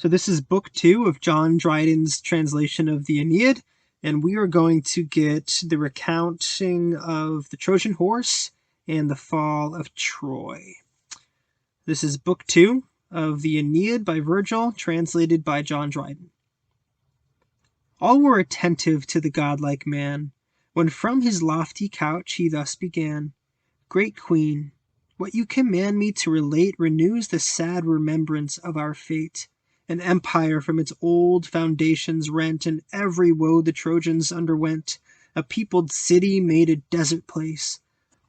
So this is book 2 of John Dryden's translation of the Aeneid, and we are going to get the recounting of the Trojan horse and the fall of Troy. This is book 2 of the Aeneid by Virgil, translated by John Dryden. All were attentive to the godlike man, when from his lofty couch he thus began. Great Queen, what you command me to relate renews the sad remembrance of our fate. An empire from its old foundations rent, and every woe the Trojans underwent. A peopled city made a desert place.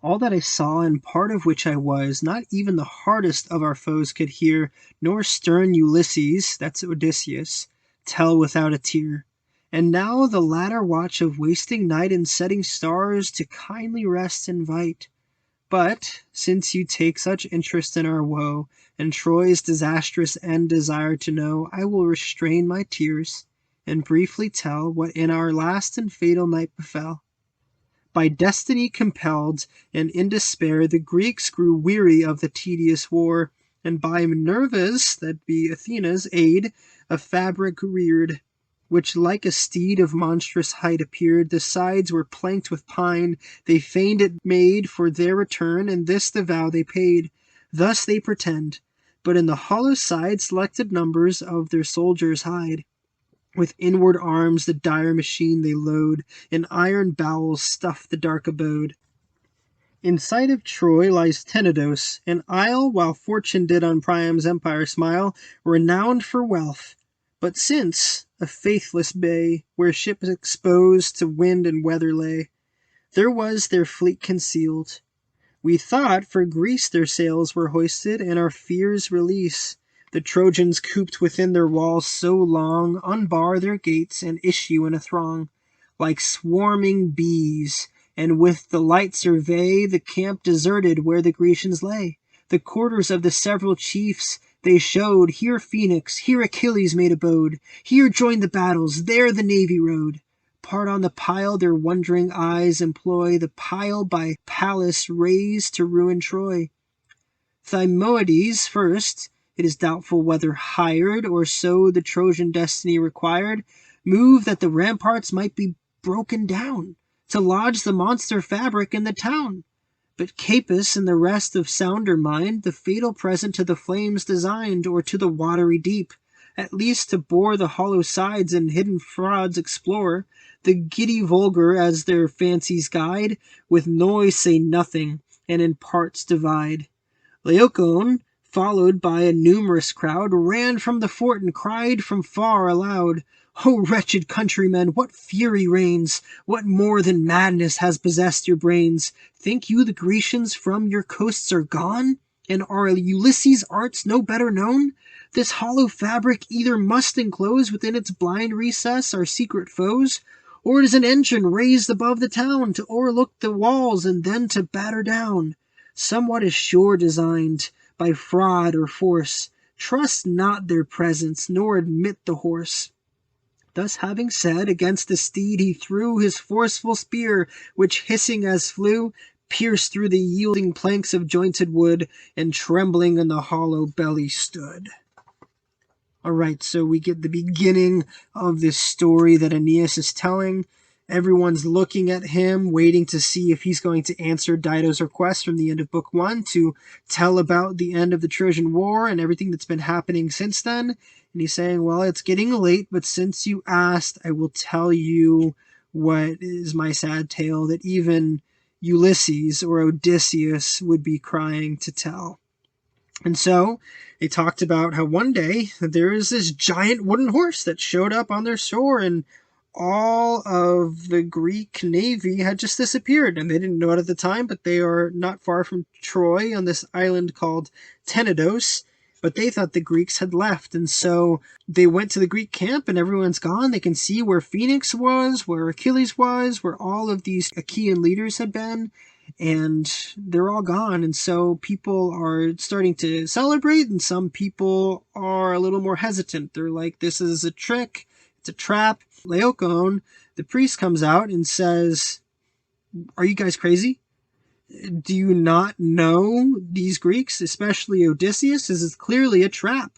All that I saw, and part of which I was, not even the hardest of our foes could hear, nor stern Ulysses, that's Odysseus, tell without a tear. And now the latter watch of wasting night and setting stars to kindly rest invite. But, since you take such interest in our woe, and Troy's disastrous end desire to know, I will restrain my tears, and briefly tell what in our last and fatal night befell. By destiny compelled, and in despair, the Greeks grew weary of the tedious war, and by Minerva's, that be Athena's, aid, a fabric reared, which like a steed of monstrous height appeared. The sides were planked with pine, they feigned it made for their return, and this the vow they paid. Thus they pretend, but in the hollow side selected numbers of their soldiers hide. With inward arms the dire machine they load, and iron bowels stuff the dark abode. In sight of Troy lies Tenedos, an isle, while fortune did on Priam's empire smile, renowned for wealth. But since, a faithless bay, where ships exposed to wind and weather lay, there was their fleet concealed. We thought for Greece their sails were hoisted, and our fears release. The Trojans cooped within their walls so long, unbar their gates, and issue in a throng, like swarming bees, and with the light survey the camp deserted where the Grecians lay. The quarters of the several chiefs they showed, here Phoenix, here Achilles made abode, here joined the battles, there the navy rode. Part on the pile their wondering eyes employ, the pile by Pallas raised to ruin Troy. Thymoedes first, it is doubtful whether hired, or so the Trojan destiny required, moved that the ramparts might be broken down, to lodge the monster fabric in the town. But Capys and the rest of sounder mind the fatal present to the flames designed, or to the watery deep, at least to bore the hollow sides and hidden frauds explore. The giddy vulgar, as their fancies guide, with noise say nothing, and in parts divide. Laocoon, followed by a numerous crowd, ran from the fort and cried from far aloud, O wretched countrymen, what fury reigns? What more than madness has possessed your brains? Think you the Grecians from your coasts are gone? And are Ulysses' arts no better known? This hollow fabric either must enclose within its blind recess our secret foes, or it is an engine raised above the town to o'erlook the walls and then to batter down. Somewhat is sure designed by fraud or force. Trust not their presence, nor admit the horse. Thus having said, against the steed he threw his forceful spear, which hissing as flew, pierced through the yielding planks of jointed wood, and trembling in the hollow belly stood. Alright, so we get the beginning of this story that Aeneas is telling. Everyone's looking at him, waiting to see if he's going to answer Dido's request from the end of Book 1 to tell about the end of the Trojan War and everything that's been happening since then. And he's saying, well, it's getting late, but since you asked, I will tell you what is my sad tale that even Ulysses or Odysseus would be crying to tell. And so they talked about how one day there is this giant wooden horse that showed up on their shore, and all of the Greek navy had just disappeared, and they didn't know it at the time, but they are not far from Troy on this island called Tenedos, but they thought the Greeks had left, and so they went to the Greek camp, and everyone's gone. They can see where Phoenix was, where Achilles was, where all of these Achaean leaders had been, and they're all gone, and so people are starting to celebrate, and some people are a little more hesitant. They're like, this is a trick, it's a trap. Laocoon, the priest, comes out and says, are you guys crazy? Do you not know these Greeks, especially Odysseus? This is clearly a trap.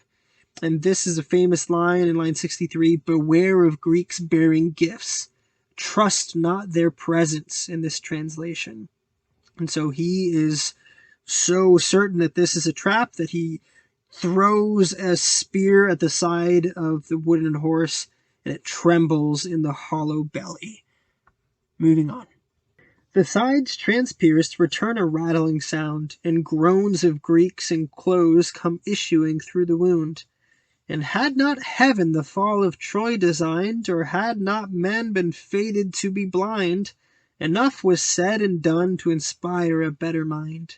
And this is a famous line in line 63, beware of Greeks bearing gifts. Trust not their presence in this translation. And so he is so certain that this is a trap that he throws a spear at the side of the wooden horse, and it trembles in the hollow belly. Moving on. The sides transpierced return a rattling sound, and groans of Greeks in clothes come issuing through the wound. And had not heaven the fall of Troy designed, or had not men been fated to be blind, enough was said and done to inspire a better mind.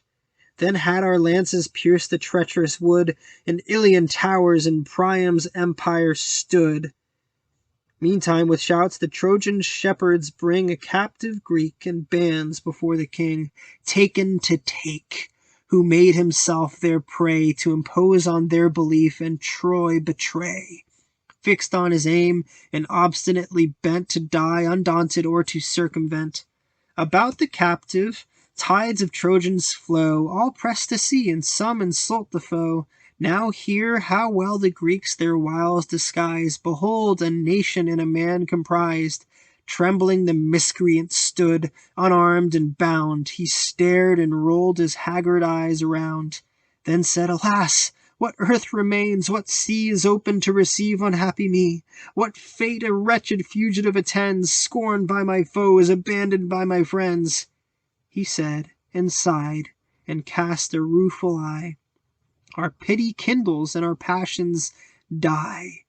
Then had our lances pierced the treacherous wood, and Ilion towers in Priam's empire stood. Meantime, with shouts, the Trojan shepherds bring a captive Greek in bands before the king, taken to take, who made himself their prey to impose on their belief and Troy betray. Fixed on his aim and obstinately bent to die undaunted or to circumvent. About the captive, tides of Trojans flow, all press to see, and some insult the foe. Now hear how well the Greeks their wiles disguise. Behold, a nation in a man comprised. Trembling the miscreant stood, unarmed and bound. He stared and rolled his haggard eyes around. Then said, Alas! What earth remains? What sea is open to receive unhappy me? What fate a wretched fugitive attends, scorned by my foes, abandoned by my friends? He said, and sighed, and cast a rueful eye. Our pity kindles, and our passions die.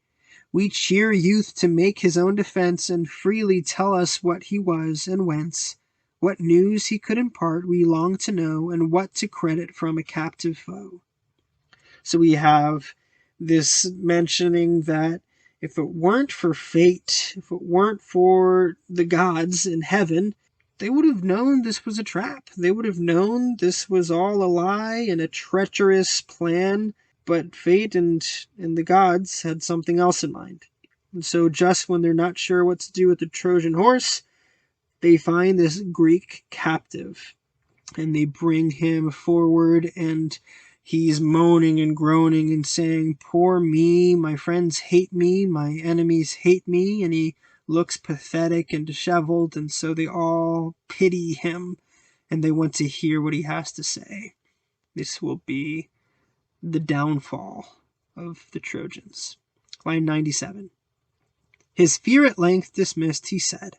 We cheer youth to make his own defense, and freely tell us what he was and whence. What news he could impart we long to know, and what to credit from a captive foe. So we have this mentioning that if it weren't for fate, if it weren't for the gods in heaven, they would have known this was a trap. They would have known this was all a lie and a treacherous plan, but fate and the gods had something else in mind. And so just when they're not sure what to do with the Trojan horse, they find this Greek captive, and they bring him forward, and he's moaning and groaning and saying, Poor me, my friends hate me, my enemies hate me, and he looks pathetic and disheveled, and so they all pity him, and they want to hear what he has to say. This will be the downfall of the Trojans. Line 97. His fear at length dismissed, he said,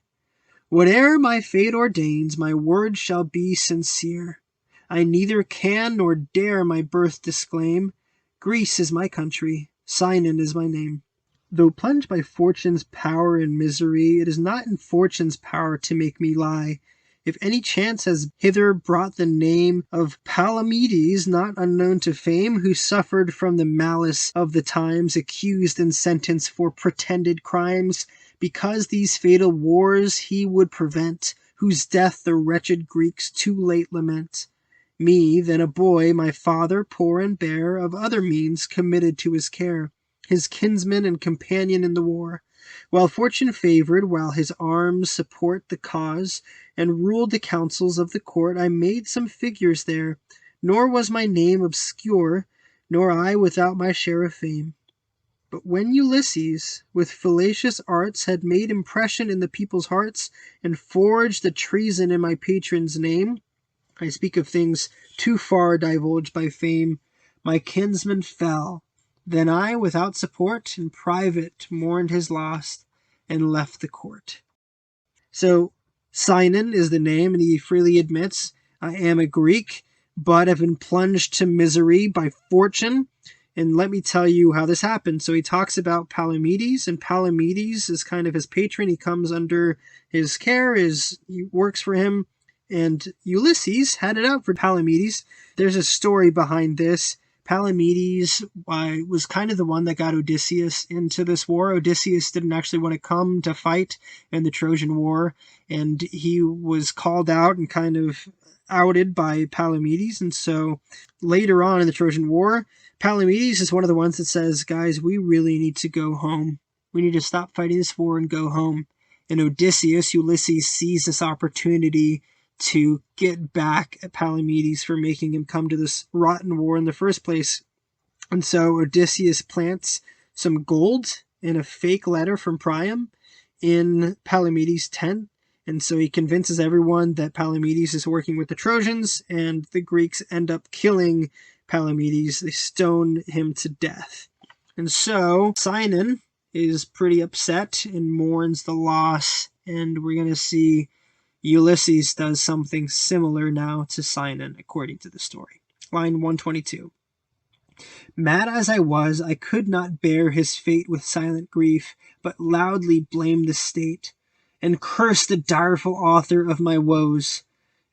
Whate'er my fate ordains, my word shall be sincere. I neither can nor dare my birth disclaim. Greece is my country, Sinon is my name. Though plunged by fortune's power in misery, it is not in fortune's power to make me lie. If any chance has hither brought the name of Palamedes, not unknown to fame, who suffered from the malice of the times, accused and sentenced for pretended crimes, because these fatal wars he would prevent, whose death the wretched Greeks too late lament. Me, then a boy, my father, poor and bare, of other means committed to his care, his kinsman and companion in the war. While fortune favored, while his arms support the cause, and ruled the councils of the court, I made some figures there, nor was my name obscure, nor I without my share of fame. But when Ulysses, with fallacious arts, had made impression in the people's hearts, and forged a treason in my patron's name, I speak of things too far divulged by fame, my kinsman fell. Then I, without support, in private mourned his loss, and left the court. So Sinon is the name, and he freely admits, I am a Greek, but have been plunged to misery by fortune. And let me tell you how this happened. So he talks about Palamedes, and Palamedes is kind of his patron. He comes under his care, he works for him. And Ulysses had it out for Palamedes. There's a story behind this. Palamedes was kind of the one that got Odysseus into this war. Odysseus didn't actually want to come to fight in the Trojan War, and he was called out and kind of outed by Palamedes. And so later on in the Trojan War, Palamedes is one of the ones that says, guys, we really need to go home. We need to stop fighting this war and go home. And Ulysses, sees this opportunity to get back at Palamedes for making him come to this rotten war in the first place. And so Odysseus plants some gold in a fake letter from Priam in Palamedes' tent. And so he convinces everyone that Palamedes is working with the Trojans, and the Greeks end up killing Palamedes. They stone him to death. And so Sinon is pretty upset and mourns the loss, and we're going to see Ulysses does something similar now to Sinon, according to the story. Line 122. Mad as I was, I could not bear his fate with silent grief, but loudly blamed the state, and cursed the direful author of my woes.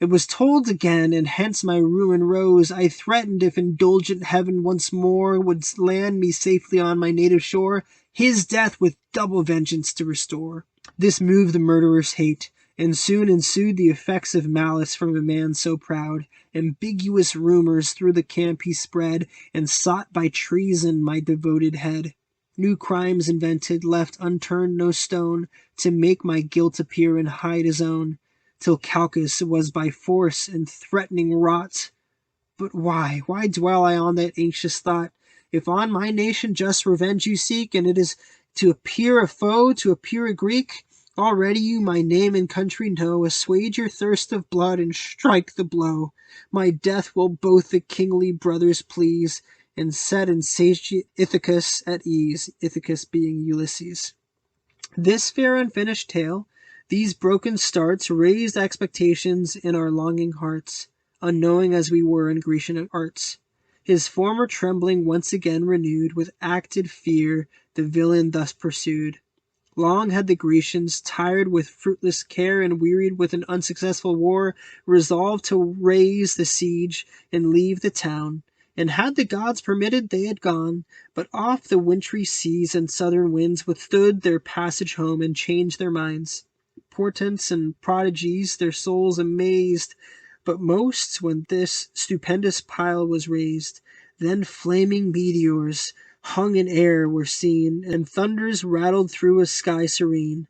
It was told again, and hence my ruin rose. I threatened if indulgent heaven once more would land me safely on my native shore, his death with double vengeance to restore. This moved the murderer's hate, and soon ensued the effects of malice from a man so proud. Ambiguous rumors through the camp he spread, and sought by treason my devoted head. New crimes invented, left unturned no stone, to make my guilt appear and hide his own, till Calchas was by force and threatening wrought. But why dwell I on that anxious thought? If on my nation just revenge you seek, and it is to appear a foe, to appear a Greek, already you my name and country know. Assuage your thirst of blood and strike the blow. My death will both the kingly brothers please, and set in sage Ithacus at ease, Ithacus being Ulysses. This fair unfinished tale, these broken starts, raised expectations in our longing hearts, unknowing as we were in Grecian arts. His former trembling once again renewed, with acted fear the villain thus pursued. Long had the Grecians, tired with fruitless care and wearied with an unsuccessful war, resolved to raise the siege and leave the town. And had the gods permitted, they had gone, but oft the wintry seas and southern winds withstood their passage home and changed their minds. Portents and prodigies their souls amazed, but most when this stupendous pile was raised. Then flaming meteors hung in air were seen, and thunders rattled through a sky serene.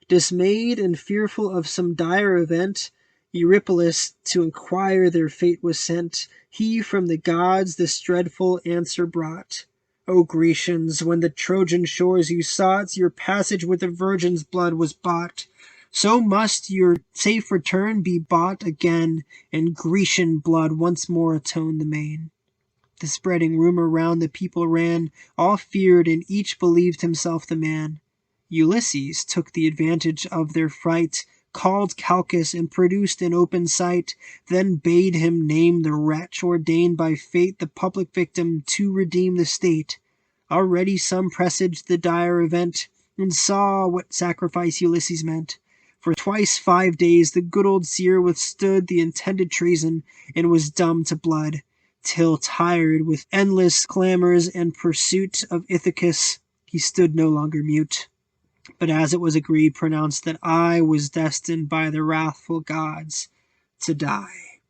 Dismayed and fearful of some dire event, Eurypylus to inquire their fate was sent. He from the gods this dreadful answer brought. O Grecians, when the Trojan shores you sought, your passage with a virgin's blood was bought. So must your safe return be bought again, and Grecian blood once more atone the main. The spreading rumor round the people ran, all feared, and each believed himself the man. Ulysses took the advantage of their fright, called Calchas, and produced in open sight, then bade him name the wretch ordained by fate the public victim to redeem the state. Already some presaged the dire event, and saw what sacrifice Ulysses meant. For twice 5 days the good old seer withstood the intended treason, and was dumb to blood, till tired with endless clamors and pursuit of Ithacus, he stood no longer mute, but as it was agreed pronounced that I was destined by the wrathful gods to die.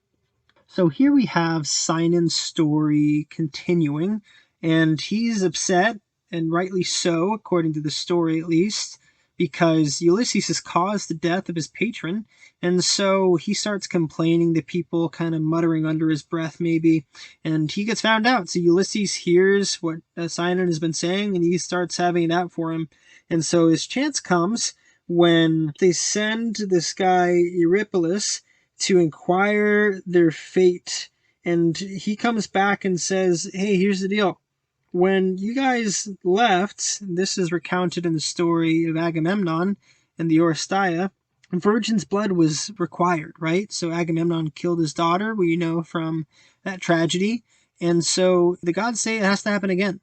So here we have Sinon's story continuing, and he's upset, and rightly so, according to the story at least, because Ulysses has caused the death of his patron, and so he starts complaining to people, kind of muttering under his breath maybe, and he gets found out. So Ulysses hears what Sinon has been saying, and he starts having it out for him. And so his chance comes when they send this guy Eurypylus to inquire their fate, and he comes back and says, hey, here's the deal. When you guys left, this is recounted in the story of Agamemnon and the Oresteia, virgin's blood was required, right? So Agamemnon killed his daughter, we know from that tragedy. And so the gods say it has to happen again.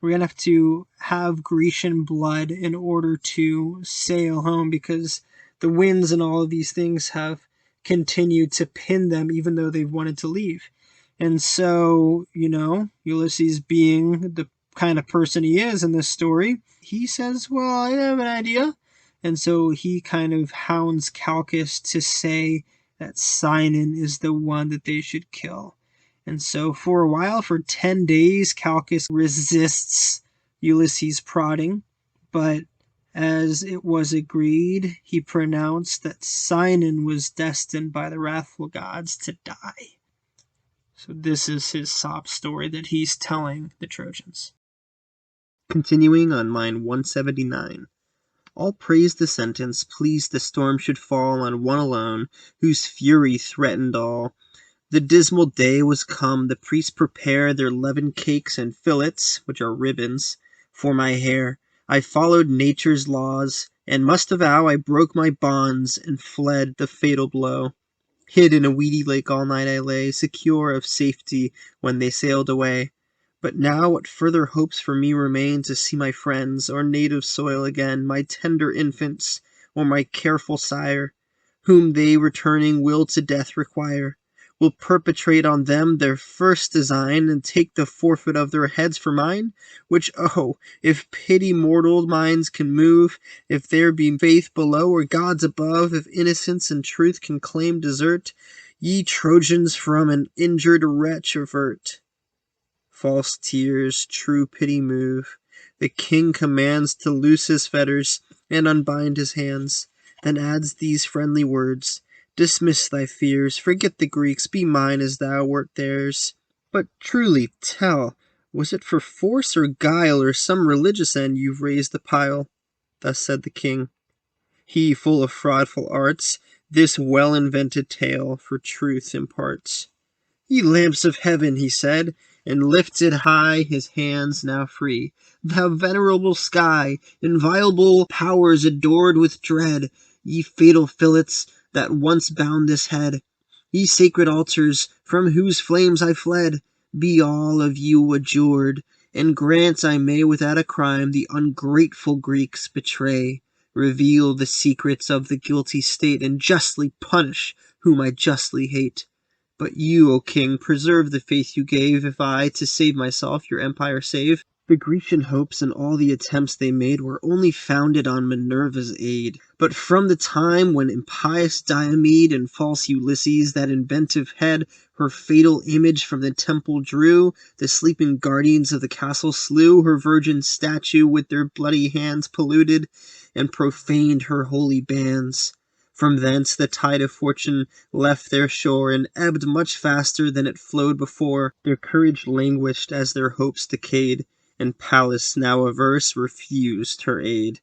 We're going to have Grecian blood in order to sail home, because the winds and all of these things have continued to pin them even though they've wanted to leave. And so, Ulysses, being the kind of person he is in this story, he says, well, I have an idea. And so he kind of hounds Calchas to say that Sinon is the one that they should kill. And so for a while, for 10 days, Calchas resists Ulysses' prodding, but as it was agreed, he pronounced that Sinon was destined by the wrathful gods to die. So this is his sob story that he's telling the Trojans. Continuing on line 179. All praised the sentence, pleased the storm should fall on one alone, whose fury threatened all. The dismal day was come, the priests prepared their leavened cakes and fillets, which are ribbons, for my hair. I followed nature's laws, and must avow I broke my bonds and fled the fatal blow. Hid in a weedy lake all night I lay, secure of safety when they sailed away. But now what further hopes for me remain to see my friends, or native soil again, my tender infants, or my careful sire, whom they returning will to death require, will perpetrate on them their first design, and take the forfeit of their heads for mine? Which, oh, if pity mortal minds can move, if there be faith below or gods above, if innocence and truth can claim desert, ye Trojans from an injured wretch avert. False tears, true pity move. The king commands to loose his fetters and unbind his hands, then adds these friendly words: dismiss thy fears, forget the Greeks, be mine as thou wert theirs. But truly tell, was it for force or guile, or some religious end you've raised the pile? Thus said the king. He, full of fraudful arts, this well-invented tale for truth imparts. Ye lamps of heaven, he said, and lifted high his hands now free. Thou venerable sky, inviolable powers adored with dread, ye fatal fillets that once bound this head, ye sacred altars from whose flames I fled, be all of you adjured, and grant I may without a crime the ungrateful Greeks betray, reveal the secrets of the guilty state, and justly punish whom I justly hate. But you, O king, preserve the faith you gave, if I, to save myself, your empire save. The Grecian hopes and all the attempts they made were only founded on Minerva's aid. But from the time when impious Diomed and false Ulysses, that inventive head, her fatal image from the temple drew, the sleeping guardians of the castle slew, her virgin statue with their bloody hands polluted, and profaned her holy bands. From thence the tide of fortune left their shore, and ebbed much faster than it flowed before. Their courage languished as their hopes decayed, and Pallas, now averse, refused her aid.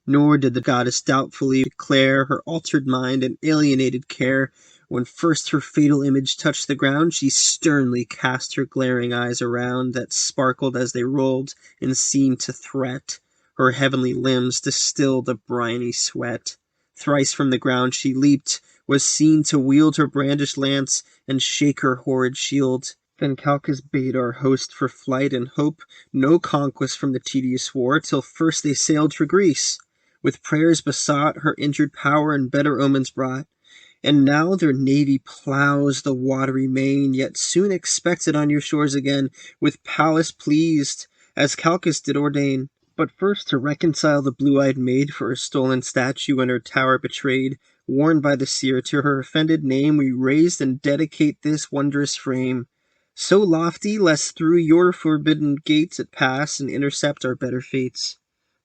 Nor did the goddess doubtfully declare her altered mind and alienated care. When first her fatal image touched the ground, she sternly cast her glaring eyes around, that sparkled as they rolled, and seemed to threat. Her heavenly limbs distilled a briny sweat. Thrice from the ground she leaped, was seen to wield her brandished lance, and shake her horrid shield. Then Calchas bade our host for flight, and hope no conquest from the tedious war, till first they sailed for Greece. With prayers besought, her injured power and better omens brought. And now their navy plows the watery main, yet soon expected on your shores again, with Pallas pleased, as Calchas did ordain. But first to reconcile the blue-eyed maid for her stolen statue and her tower betrayed, warned by the seer, to her offended name we raised and dedicate this wondrous frame, so lofty, lest through your forbidden gates it pass and intercept our better fates.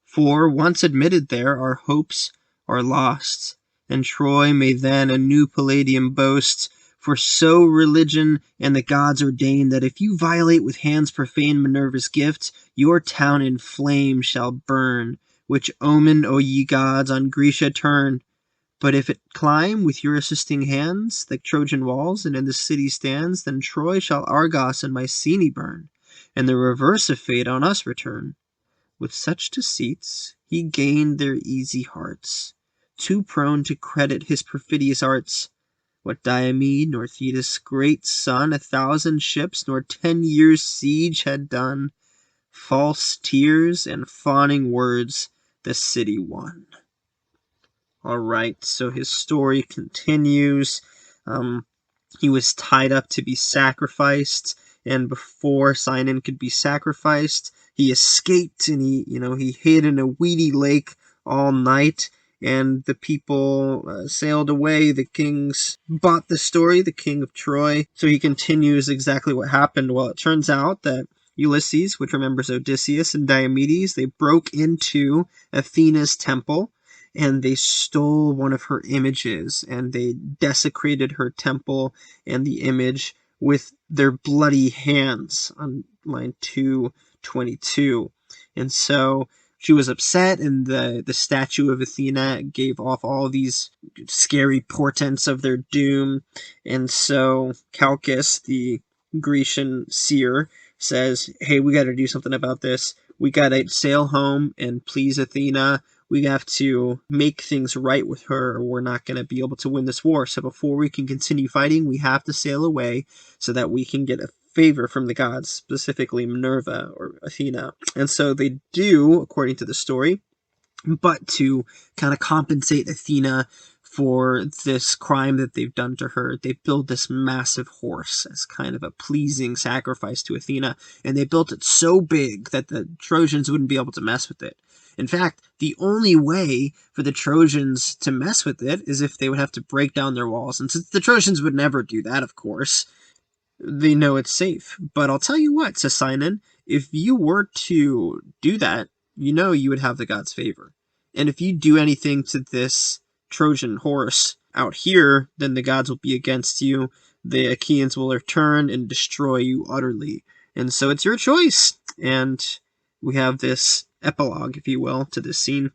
For, once admitted there, our hopes are lost, and Troy may then a new Palladium boast. For so religion and the gods ordain that if you violate with hands profane Minerva's gift, your town in flames shall burn, which omen, O ye gods, on Grecia turn. But if it climb with your assisting hands the Trojan walls, and in the city stands, then Troy shall Argos and Mycenae burn, and the reverse of fate on us return. With such deceits he gained their easy hearts, too prone to credit his perfidious arts. What Diomed, nor Thetis' great son, 1,000 ships, nor 10 years' siege had done, false tears and fawning words the city won. All right, so his story continues. He was tied up to be sacrificed, and before Sinon could be sacrificed, he escaped, and he hid in a weedy lake all night. And the people sailed away. The kings bought the story, the king of Troy. So he continues exactly what happened. Well, it turns out that Ulysses, which remembers Odysseus, and Diomedes, they broke into Athena's temple, and they stole one of her images, and they desecrated her temple and the image with their bloody hands on line 222. And so she was upset, and the statue of Athena gave off all these scary portents of their doom. And so Calchas, the Grecian seer, says, hey, we got to do something about this. We got to sail home and please Athena. We have to make things right with her, or we're not going to be able to win this war. So before we can continue fighting, we have to sail away so that we can get a favor from the gods, specifically Minerva or Athena. And so they do, according to the story, but to kind of compensate Athena for this crime that they've done to her, they build this massive horse as kind of a pleasing sacrifice to Athena, and they built it so big that the Trojans wouldn't be able to mess with it. In fact, the only way for the Trojans to mess with it is if they would have to break down their walls, and since the Trojans would never do that, of course, they know it's safe. But I'll tell you what, says Sinon, if you were to do that, you know you would have the gods' favor. And if you do anything to this Trojan horse out here, then the gods will be against you. The Achaeans will return and destroy you utterly. And so it's your choice. And we have this epilogue, if you will, to this scene.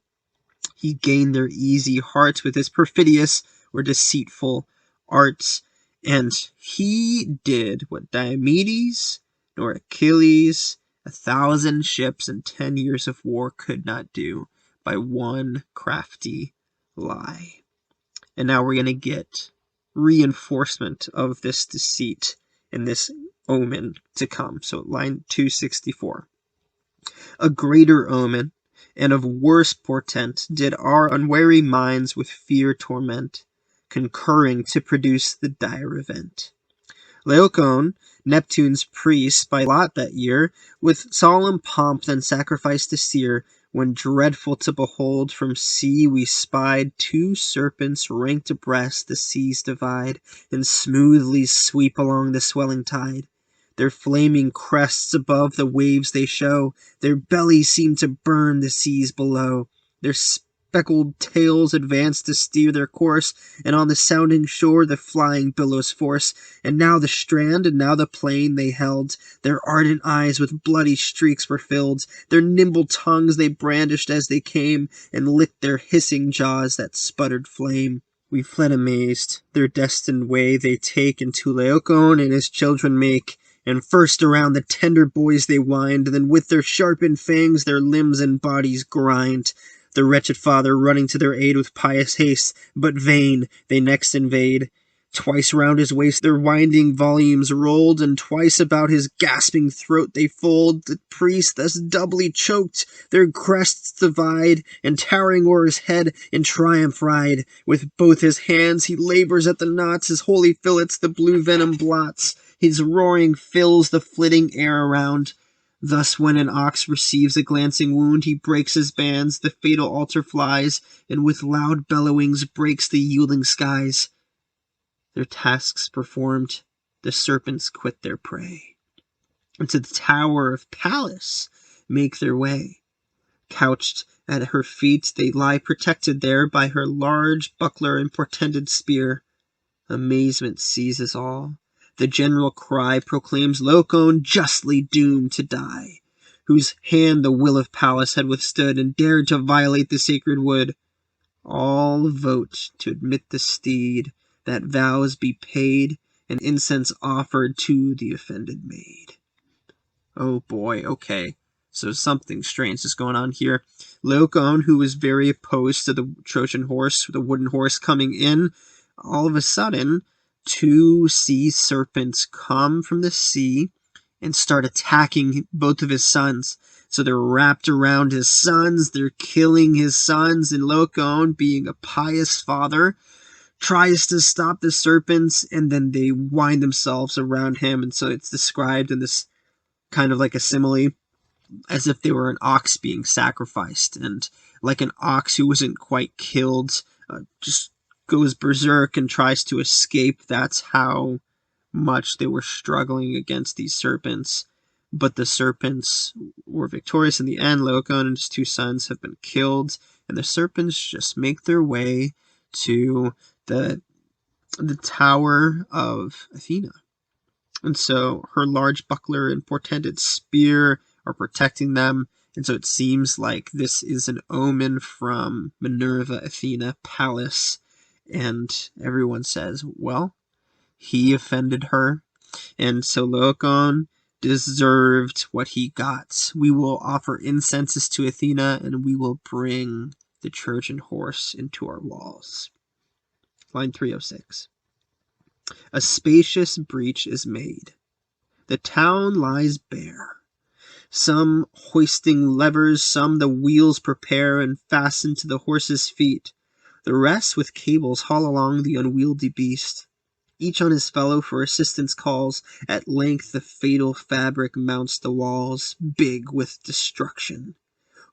He gained their easy hearts with his perfidious or deceitful arts. And he did what Diomedes nor Achilles, 1,000 ships and 10 years of war could not do by one crafty lie. And now we're going to get reinforcement of this deceit and this omen to come. So line 264. A greater omen and of worse portent did our unwary minds with fear torment, concurring to produce the dire event. Laocoon, Neptune's priest by lot that year, with solemn pomp then sacrificed a seer, when dreadful to behold from sea we spied 2 serpents ranked abreast the seas divide, and smoothly sweep along the swelling tide. Their flaming crests above the waves they show, their bellies seem to burn the seas below. Their speckled tails advance to steer their course, and on the sounding shore the flying billows force. And now the strand and now the plain they held, their ardent eyes with bloody streaks were filled. Their nimble tongues they brandished as they came, and licked their hissing jaws that sputtered flame. We fled amazed, their destined way they take, and to Laocoon and his children make. And first around the tender boys they wind, then with their sharpened fangs their limbs and bodies grind. The wretched father running to their aid with pious haste, but vain, they next invade. Twice round his waist their winding volumes rolled, and twice about his gasping throat they fold. The priest, thus doubly choked, their crests divide, and towering o'er his head in triumph ride. With both his hands he labors at the knots, his holy fillets the blue venom blots. His roaring fills the flitting air around. Thus when an ox receives a glancing wound, he breaks his bands, the fatal altar flies, and with loud bellowings breaks the yielding skies. Their tasks performed, the serpents quit their prey, and to the tower of Pallas make their way. Couched at her feet, they lie protected there by her large buckler and portended spear. Amazement seizes all. The general cry proclaims Laocoon justly doomed to die, whose hand the will of Pallas had withstood and dared to violate the sacred wood. All vote to admit the steed, that vows be paid, and incense offered to the offended maid. Oh boy, okay. So something strange is going on here. Laocoon, who was very opposed to the Trojan horse, the wooden horse coming in, all of a sudden 2 sea serpents come from the sea and start attacking both of his sons. So they're wrapped around his sons, they're killing his sons, and Laocoon, being a pious father, tries to stop the serpents, and then they wind themselves around him, and so it's described in this kind of like a simile, as if they were an ox being sacrificed, and like an ox who wasn't quite killed, just goes berserk and tries to escape. That's how much they were struggling against these serpents. But the serpents were victorious in the end. Laocoon and his 2 sons have been killed, and the serpents just make their way to the tower of Athena. And so her large buckler and portended spear are protecting them. And so it seems like this is an omen from Minerva, Athena, Pallas. And everyone says, well, he offended her. And so Laocoon deserved what he got. We will offer incenses to Athena, and we will bring the Trojan horse into our walls. Line 306. A spacious breach is made. The town lies bare. Some hoisting levers, some the wheels prepare and fasten to the horse's feet. The rest with cables haul along the unwieldy beast. Each on his fellow for assistance calls. At length the fatal fabric mounts the walls, big with destruction.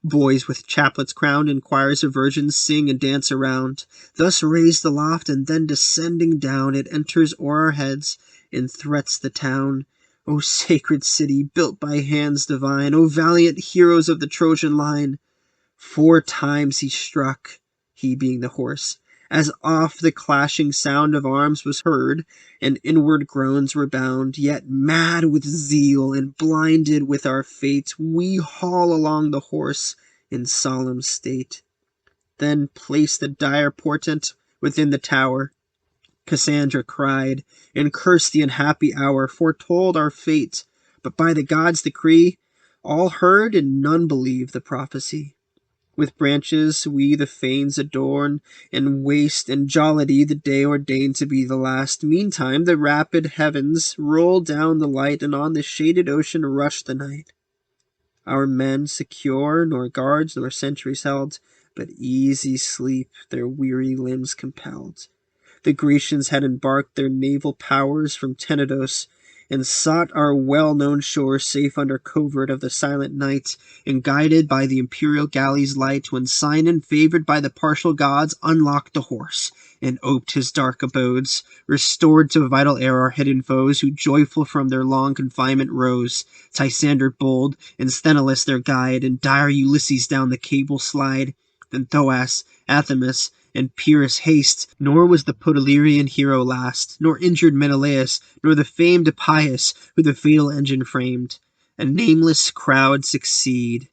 Boys with chaplets crowned and choirs of virgins sing and dance around. Thus raised aloft and then descending down, it enters o'er our heads and threats the town. O sacred city, built by hands divine, O valiant heroes of the Trojan line! 4 times he struck, he being the horse, as oft the clashing sound of arms was heard, and inward groans rebound. Yet mad with zeal and blinded with our fate, we haul along the horse in solemn state. Then place the dire portent within the tower. Cassandra cried, and cursed the unhappy hour, foretold our fate. But by the gods' decree, all heard and none believed the prophecy. With branches we the fanes adorn, and waste and jollity the day ordained to be the last. Meantime the rapid heavens roll down the light, and on the shaded ocean rush the night. Our men secure, nor guards nor sentries held, but easy sleep their weary limbs compelled. The Grecians had embarked their naval powers from Tenedos, and sought our well-known shore safe under covert of the silent night, and guided by the imperial galley's light, when Sinon, favored by the partial gods, unlocked the horse, and oped his dark abodes, restored to vital air our hidden foes, who joyful from their long confinement rose, Tysander bold, and Sthenelus their guide, and dire Ulysses down the cable slide, then Thoas, Athamas, and Pyrrhus haste, nor was the Podalirian hero last, nor injured Menelaus, nor the famed Epeius, who the fatal engine framed. A nameless crowd succeed.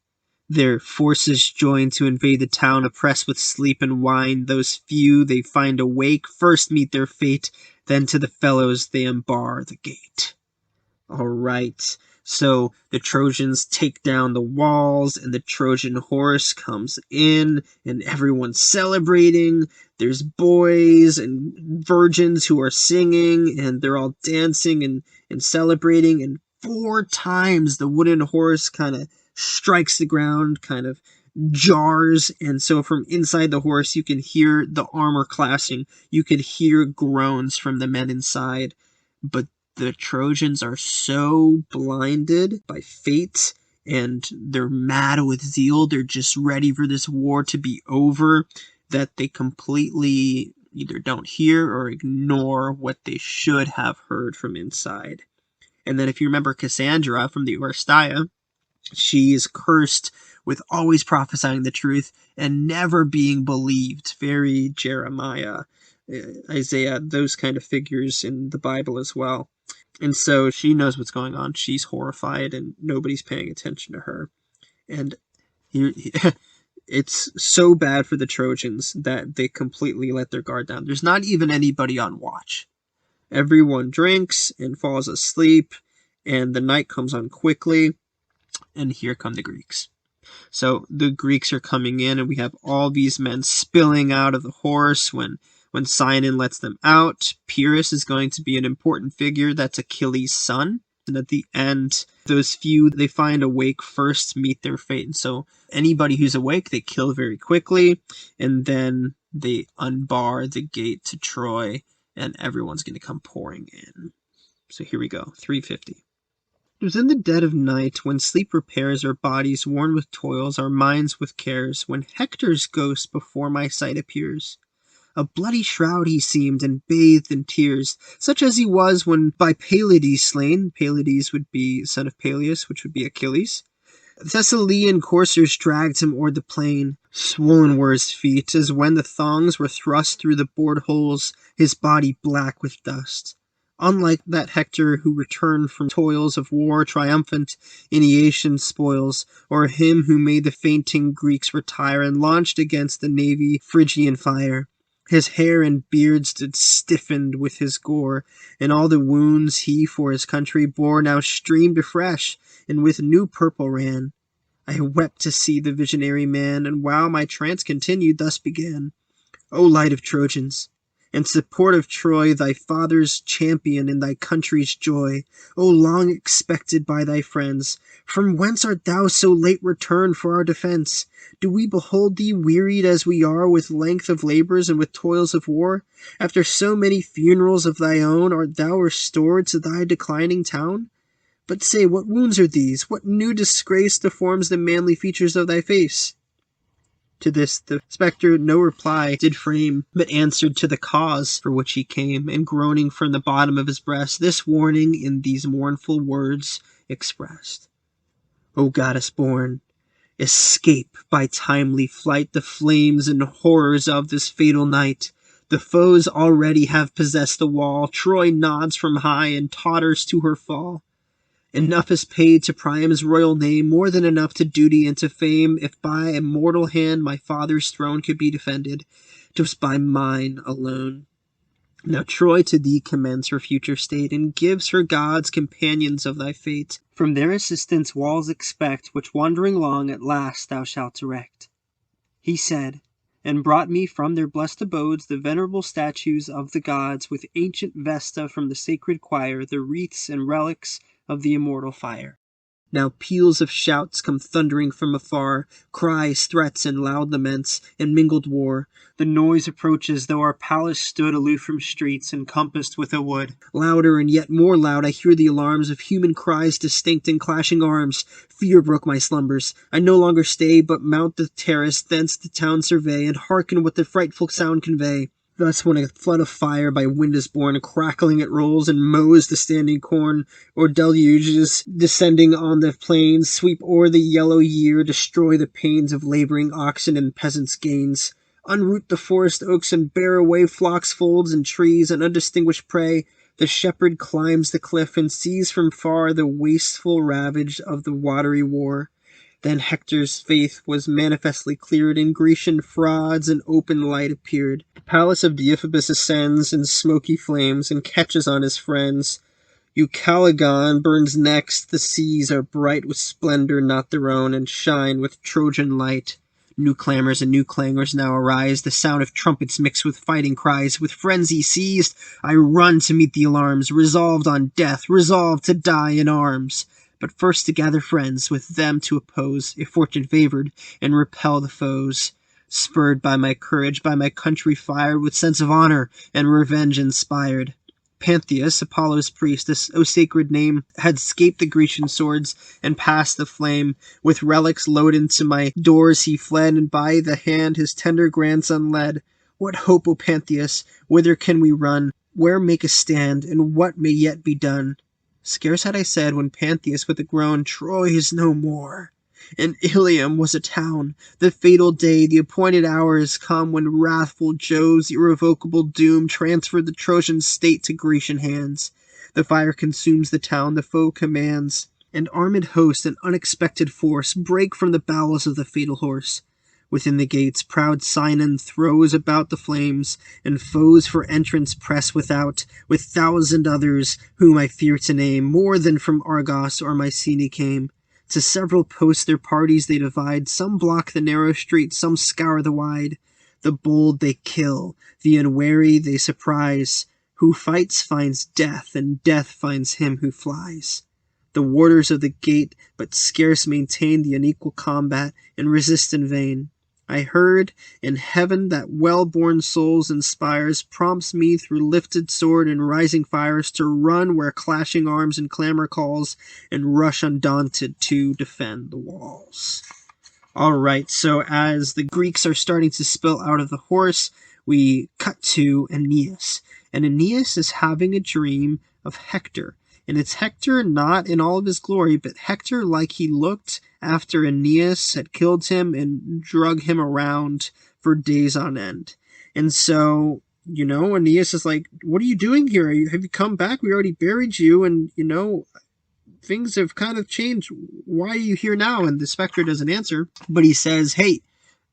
Their forces join to invade the town, oppressed with sleep and wine. Those few they find awake first meet their fate, then to the fellows they unbar the gate. All right. So the Trojans take down the walls, and the Trojan horse comes in, and everyone's celebrating. There's boys and virgins who are singing, and they're all dancing and celebrating. And 4 times the wooden horse kind of strikes the ground, kind of jars. And so from inside the horse, you can hear the armor clashing. You could hear groans from the men inside. But the Trojans are so blinded by fate, and they're mad with zeal. They're just ready for this war to be over, that they completely either don't hear or ignore what they should have heard from inside. And then if you remember Cassandra from the Oresteia, she is cursed with always prophesying the truth and never being believed. Very Jeremiah, Isaiah, those kind of figures in the Bible as well. And so she knows what's going on. She's horrified, and nobody's paying attention to her. And it's so bad for the Trojans that they completely let their guard down. There's not even anybody on watch. Everyone drinks and falls asleep, and the night comes on quickly, and here come the Greeks. So the Greeks are coming in, and we have all these men spilling out of the horse when Sinon lets them out. Pyrrhus is going to be an important figure. That's Achilles' son. And at the end, those few they find awake first meet their fate. And so anybody who's awake, they kill very quickly. And then they unbar the gate to Troy, and everyone's going to come pouring in. So here we go, 350. It was in the dead of night, when sleep repairs our bodies worn with toils, our minds with cares, when Hector's ghost before my sight appears. A bloody shroud he seemed, and bathed in tears, such as he was when by Pylades slain. Pylades would be son of Peleus, which would be Achilles. Thessalian coursers dragged him o'er the plain. Swollen were his feet, as when the thongs were thrust through the bored holes, his body black with dust. Unlike that Hector who returned from toils of war triumphant in Aeacian spoils, or him who made the fainting Greeks retire and launched against the navy Phrygian fire. His hair and beard stood stiffened with his gore, and all the wounds he for his country bore now streamed afresh, and with new purple ran. I wept to see the visionary man, and while my trance continued, thus began. O light of Trojans, and support of Troy, thy father's champion and thy country's joy, O long expected by thy friends, from whence art thou so late returned for our defence? Do we behold thee wearied as we are with length of labours and with toils of war? After so many funerals of thy own, art thou restored to thy declining town? But say, what wounds are these? What new disgrace deforms the manly features of thy face? To this the spectre no reply did frame, but answered to the cause for which he came, and groaning from the bottom of his breast, this warning in these mournful words expressed. O goddess born, escape by timely flight the flames and horrors of this fatal night. The foes already have possessed the wall, Troy nods from high and totters to her fall. Enough is paid to Priam's royal name, more than enough to duty and to fame. If by a mortal hand my father's throne could be defended, 'twas by mine alone. Now Troy to thee commends her future state, and gives her gods companions of thy fate. From their assistance walls expect, which wandering long at last thou shalt erect. He said, and brought me from their blessed abodes the venerable statues of the gods, with ancient Vesta from the sacred choir, the wreaths and relics of the immortal fire. Now peals of shouts come thundering from afar, cries, threats, and loud laments, and mingled war. The noise approaches, though our palace stood aloof from streets, encompassed with a wood. Louder and yet more loud I hear the alarms of human cries distinct and clashing arms. Fear broke my slumbers. I no longer stay, but mount the terrace, thence the town survey, and hearken what the frightful sound convey. Thus when a flood of fire by wind is born, crackling it rolls and mows the standing corn, or deluges, descending on the plains, sweep o'er the yellow year, destroy the pains of labouring oxen and peasants' gains, unroot the forest oaks and bear away flocks, folds, and trees, and undistinguished prey, the shepherd climbs the cliff and sees from far the wasteful ravage of the watery war. Then Hector's faith was manifestly cleared, and Grecian frauds in open light appeared. The palace of Deiphobus ascends in smoky flames, and catches on his friends. Ucalegon burns next, the seas are bright with splendour not their own, and shine with Trojan light. New clamours and new clangors now arise, the sound of trumpets mixed with fighting cries. With frenzy seized, I run to meet the alarms, resolved on death, resolved to die in arms. But first to gather friends, with them to oppose, if fortune favoured, and repel the foes. Spurred by my courage, by my country fired, with sense of honour and revenge inspired. Pantheus, Apollo's priest, this O sacred name, had scaped the Grecian swords, and passed the flame. With relics loaded to my doors he fled, and by the hand his tender grandson led. What hope, O Pantheus? Whither can we run? Where make a stand, and what may yet be done? Scarce had I said, when Pantheus with a groan, Troy is no more, and Ilium was a town. The fatal day, the appointed hour is come, when wrathful Jove's irrevocable doom transferred the Trojan state to Grecian hands. The fire consumes the town, the foe commands, and armed host and unexpected force break from the bowels of the fatal horse. Within the gates proud Sinon throws about the flames, and foes for entrance press without, with 1,000 others, whom I fear to name, more than from Argos or Mycenae came. To several posts their parties they divide, some block the narrow street, some scour the wide. The bold they kill, the unwary they surprise. Who fights finds death, and death finds him who flies. The warders of the gate but scarce maintain the unequal combat, and resist in vain. I heard in heaven that well-born souls inspires, prompts me through lifted sword and rising fires to run where clashing arms and clamor calls, and rush undaunted to defend the walls. Alright, so as the Greeks are starting to spill out of the horse, we cut to Aeneas. And Aeneas is having a dream of Hector. And it's Hector not in all of his glory, but Hector like he looked after Aeneas had killed him and drug him around for days on end. And so Aeneas is like, what are you doing here? Have you come back? We already buried you, and, things have kind of changed. Why are you here now? And the specter doesn't answer, but he says, hey,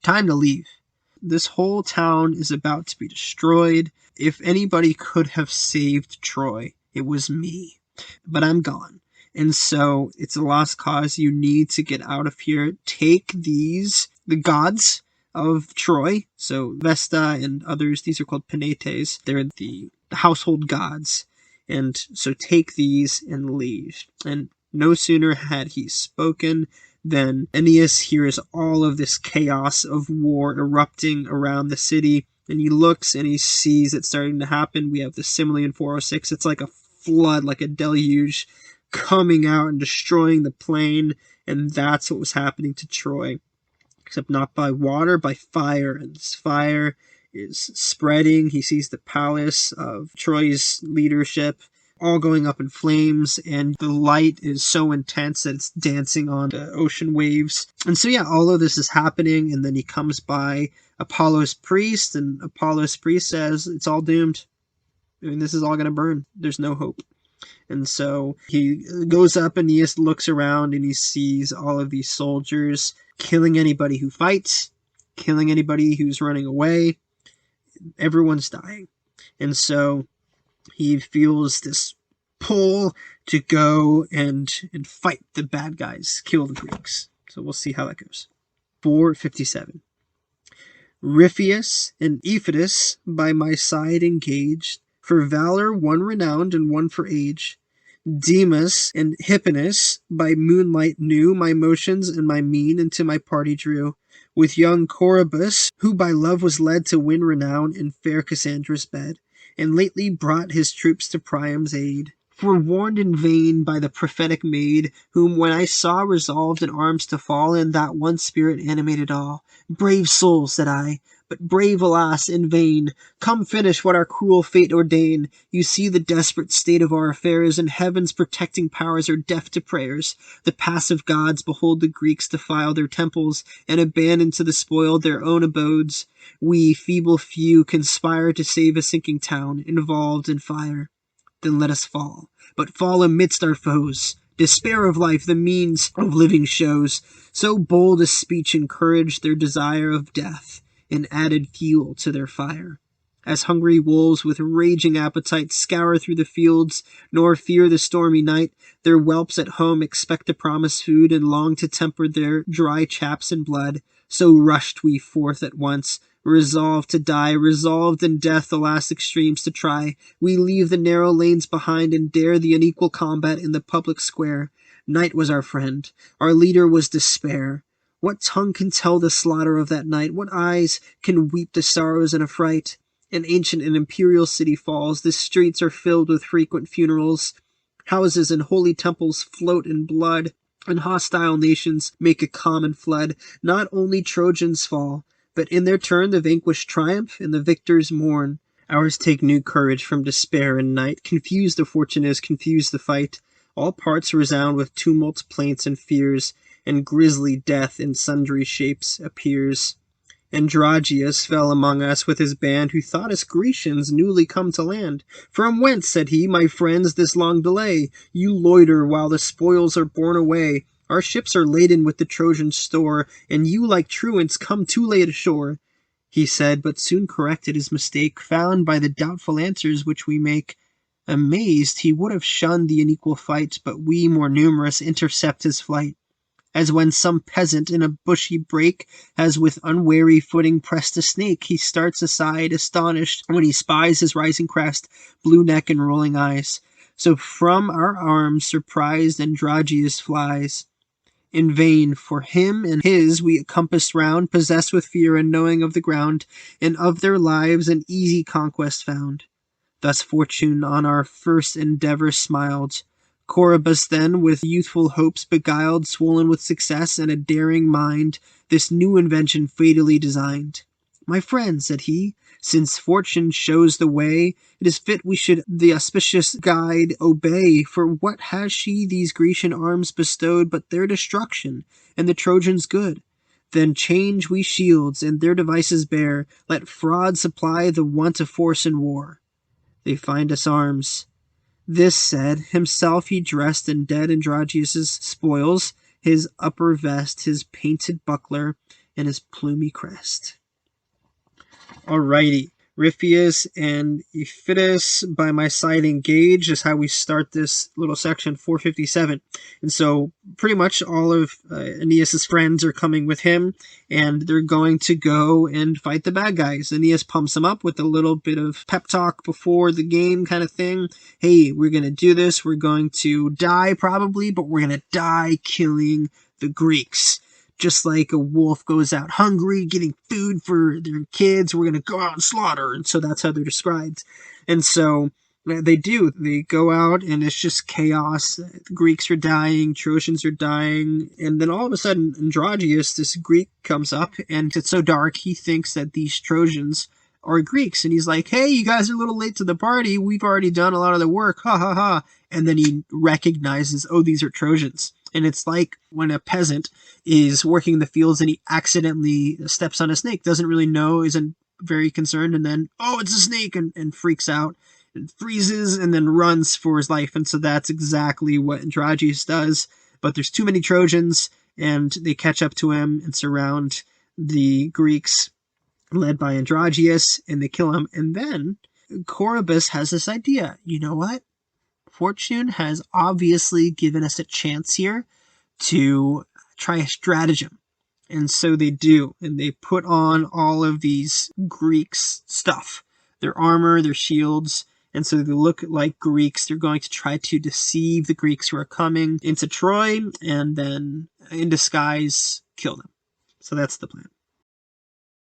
time to leave. This whole town is about to be destroyed. If anybody could have saved Troy, it was me. But I'm gone. And so it's a lost cause. You need to get out of here. Take the gods of Troy, so Vesta and others, these are called Penates. They're the household gods. And so take these and leave. And no sooner had he spoken than Aeneas hears all of this chaos of war erupting around the city. And he looks and he sees it starting to happen. We have the simile in 406. It's like a flood, like a deluge, coming out and destroying the plain. And that's what was happening to Troy. Except not by water, by fire. And this fire is spreading. He sees the palace of Troy's leadership all going up in flames, and the light is so intense that it's dancing on the ocean waves. And so yeah, all of this is happening, and then he comes by Apollo's priest, and Apollo's priest says, it's all doomed. I mean, this is all going to burn. There's no hope. And so he goes up and he looks around and he sees all of these soldiers killing anybody who fights, killing anybody who's running away. Everyone's dying. And so he feels this pull to go and fight the bad guys, kill the Greeks. So we'll see how that goes. 457. Ripheus and Ephitus by my side engaged, for valor one renowned and one for age. Demas and Hipponus by moonlight knew my motions and my mien, and to my party drew, with young Corybus, who by love was led to win renown in fair Cassandra's bed, and lately brought his troops to Priam's aid. Forewarned in vain by the prophetic maid, whom when I saw resolved in arms to fall, and that one spirit animated all. Brave soul, said I, but brave, alas, in vain. Come finish what our cruel fate ordain. You see the desperate state of our affairs, and heaven's protecting powers are deaf to prayers. The passive gods behold the Greeks defile their temples, and abandon to the spoil their own abodes. We, feeble few, conspire to save a sinking town, involved in fire. Then let us fall, but fall amidst our foes. Despair of life the means of living shows. So bold a speech encouraged their desire of death, and added fuel to their fire. As hungry wolves with raging appetite scour through the fields, nor fear the stormy night, their whelps at home expect the promised food, and long to temper their dry chaps in blood, so rushed we forth at once, resolved to die, resolved in death the last extremes to try. We leave the narrow lanes behind, and dare the unequal combat in the public square. Night was our friend, our leader was despair. What tongue can tell the slaughter of that night? What eyes can weep the sorrows and affright? An ancient and imperial city falls. The streets are filled with frequent funerals. Houses and holy temples float in blood, and hostile nations make a common flood. Not only Trojans fall, but in their turn the vanquished triumph, and the victors mourn. Ours take new courage from despair and night. Confused the fortune is, confused the fight. All parts resound with tumult, plaints, and fears, and grisly death in sundry shapes appears. Androgeus fell among us with his band, who thought us Grecians newly come to land. From whence, said he, my friends, this long delay? You loiter while the spoils are borne away. Our ships are laden with the Trojan store, and you, like truants, come too late ashore. He said, but soon corrected his mistake, found by the doubtful answers which we make. Amazed, he would have shunned the unequal fight, but we, more numerous, intercept his flight. As when some peasant in a bushy brake has with unwary footing pressed a snake, he starts aside, astonished, when he spies his rising crest, blue neck and rolling eyes. So from our arms surprised Androgeus flies. In vain, for him and his we compassed round, possessed with fear and knowing of the ground, and of their lives an easy conquest found. Thus fortune on our first endeavour smiled. Corybus then, with youthful hopes beguiled, swollen with success and a daring mind, this new invention fatally designed. My friend, said he, since fortune shows the way, it is fit we should the auspicious guide obey. For what has she these Grecian arms bestowed but their destruction, and the Trojans' good? Then change we shields, and their devices bear. Let fraud supply the want of force in war. They find us arms. This said, himself he dressed in dead Androgeus' spoils, his upper vest, his painted buckler, and his plumy crest. Alrighty. Ripheus and Iphitus by my side engage is how we start this little section 457. And so pretty much all of Aeneas' friends are coming with him, and they're going to go and fight the bad guys. Aeneas pumps them up with a little bit of pep talk before the game kind of thing. Hey, we're going to do this. We're going to die probably, but we're going to die killing the Greeks. Just like a wolf goes out hungry, getting food for their kids, we're going to go out and slaughter. And so that's how they're described. And so they do. They go out, and it's just chaos. The Greeks are dying, Trojans are dying. And then all of a sudden, Androgeus, this Greek, comes up, and it's so dark, he thinks that these Trojans are Greeks. And he's like, hey, you guys are a little late to the party. We've already done a lot of the work. Ha, ha, ha. And then he recognizes, oh, these are Trojans. And it's like when a peasant is working in the fields and he accidentally steps on a snake, doesn't really know, isn't very concerned, and then, oh, it's a snake, and freaks out and freezes and then runs for his life. And so that's exactly what Androgeus does. But there's too many Trojans, and they catch up to him and surround the Greeks led by Androgeus, and they kill him. And then Corybus has this idea. You know what? Fortune has obviously given us a chance here to try a stratagem. And so they do. And they put on all of these Greeks' stuff. Their armor, their shields. And so they look like Greeks. They're going to try to deceive the Greeks who are coming into Troy, and then in disguise kill them. So that's the plan.